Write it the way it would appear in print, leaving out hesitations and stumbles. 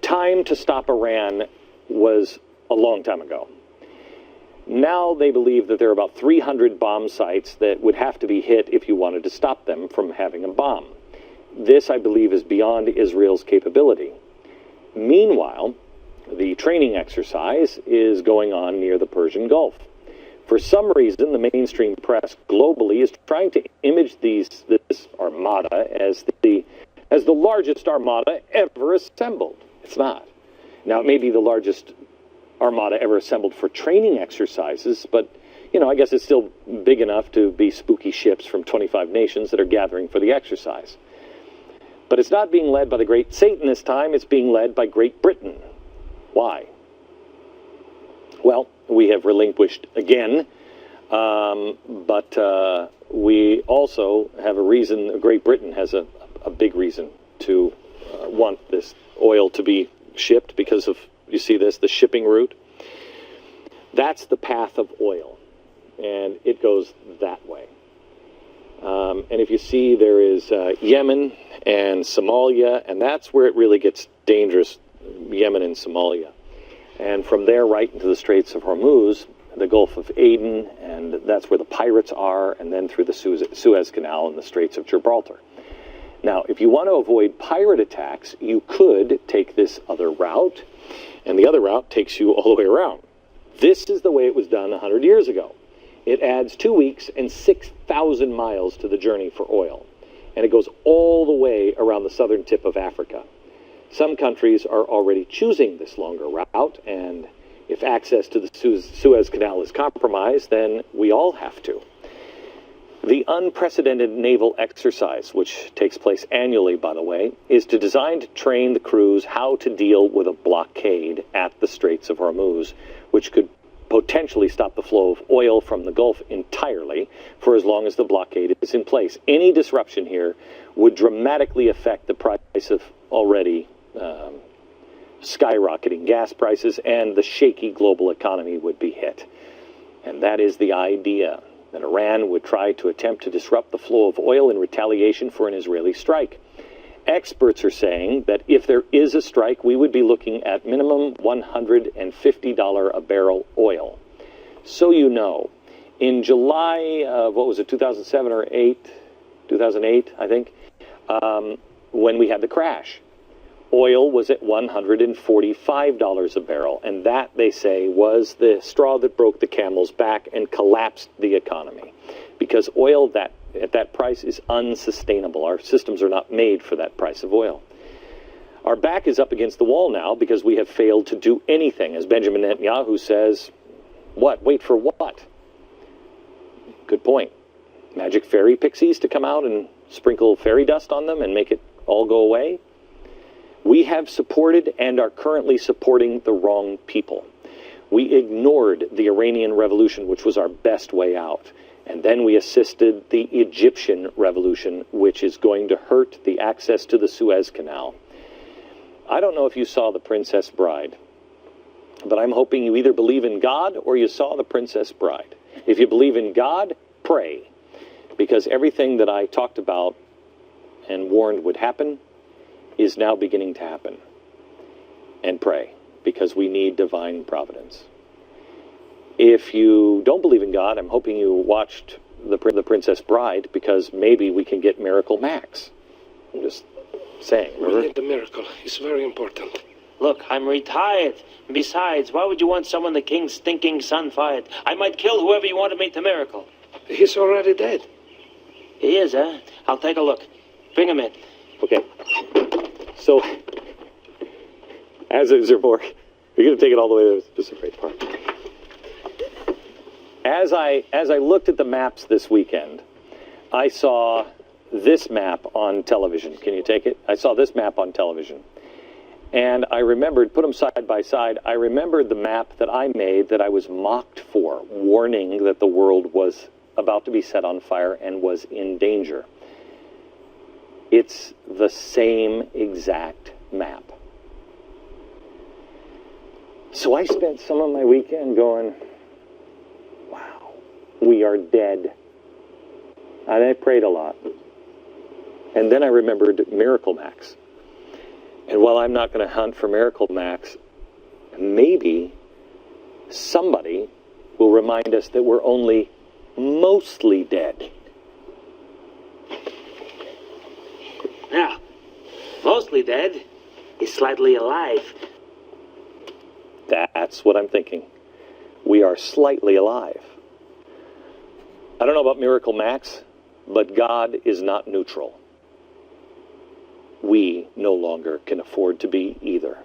time to stop Iran was a long time ago. Now they believe that there are about 300 bomb sites that would have to be hit if you wanted to stop them from having a bomb. This, I believe, is beyond Israel's capability. Meanwhile, the training exercise is going on near the Persian Gulf. For some reason, the mainstream press globally is trying to image this armada as the largest armada ever assembled. It's not. Now, it may be the largest armada ever assembled for training exercises, but, I guess it's still big enough to be spooky ships from 25 nations that are gathering for the exercise. But it's not being led by the Great Satan this time, it's being led by Great Britain. Why? Well, we have relinquished again, but we also have a reason. Great Britain has a big reason to want this oil to be shipped because of, you see this, the shipping route. That's the path of oil, and it goes that way. And if you see, there is Yemen and Somalia, and that's where it really gets dangerous, Yemen and Somalia. And from there right into the Straits of Hormuz, the Gulf of Aden, and that's where the pirates are, and then through the Suez Canal and the Straits of Gibraltar. Now, if you want to avoid pirate attacks, you could take this other route, and the other route takes you all the way around. This is the way it was done 100 years ago. It adds 2 weeks and 6,000 miles to the journey for oil, and it goes all the way around the southern tip of Africa. Some countries are already choosing this longer route, and if access to the Suez Canal is compromised, then we all have to. The unprecedented naval exercise, which takes place annually, by the way, is designed to train the crews how to deal with a blockade at the Straits of Hormuz, which could potentially stop the flow of oil from the Gulf entirely for as long as the blockade is in place. Any disruption here would dramatically affect the price of already skyrocketing gas prices, and the shaky global economy would be hit. And that is the idea, that Iran would try to attempt to disrupt the flow of oil in retaliation for an Israeli strike. Experts are saying that if there is a strike, we would be looking at minimum $150 a barrel oil. So you know, in July of, 2007 or 2008, I think, when we had the crash, oil was at $145 a barrel, and that, they say, was the straw that broke the camel's back and collapsed the economy, because oil at that price is unsustainable. Our systems are not made for that price of oil. Our back is up against the wall now because we have failed to do anything. As Benjamin Netanyahu says, what? Wait for what? Good point. Magic fairy pixies to come out and sprinkle fairy dust on them and make it all go away? We have supported and are currently supporting the wrong people. We ignored the Iranian Revolution, which was our best way out. And then we assisted the Egyptian Revolution, which is going to hurt the access to the Suez Canal. I don't know if you saw The Princess Bride, but I'm hoping you either believe in God or you saw The Princess Bride. If you believe in God, pray, because everything that I talked about and warned would happen is now beginning to happen. And pray, because we need divine providence. If you don't believe in God, I'm hoping you watched The Princess Bride, because maybe we can get Miracle Max. I'm just saying. We need the miracle. It's very important. Look, I'm retired. Besides, why would you want someone the king's stinking son fired? I might kill whoever you want to make the miracle. He's already dead. He is, huh? I'll take a look. Bring him in. Okay. So, as is your board, you're going to take it all the way to the Pacific Park. As I looked at the maps this weekend, I saw this map on television. Can you take it? I saw this map on television. And I remembered, put them side by side, I remembered the map that I made that I was mocked for, warning that the world was about to be set on fire and was in danger. It's the same exact map. So I spent some of my weekend going, wow, we are dead. And I prayed a lot. And then I remembered Miracle Max. And while I'm not going to hunt for Miracle Max, maybe somebody will remind us that we're only mostly dead. Yeah, mostly dead is slightly alive. That's what I'm thinking. We are slightly alive. I don't know about Miracle Max, but God is not neutral. We no longer can afford to be either.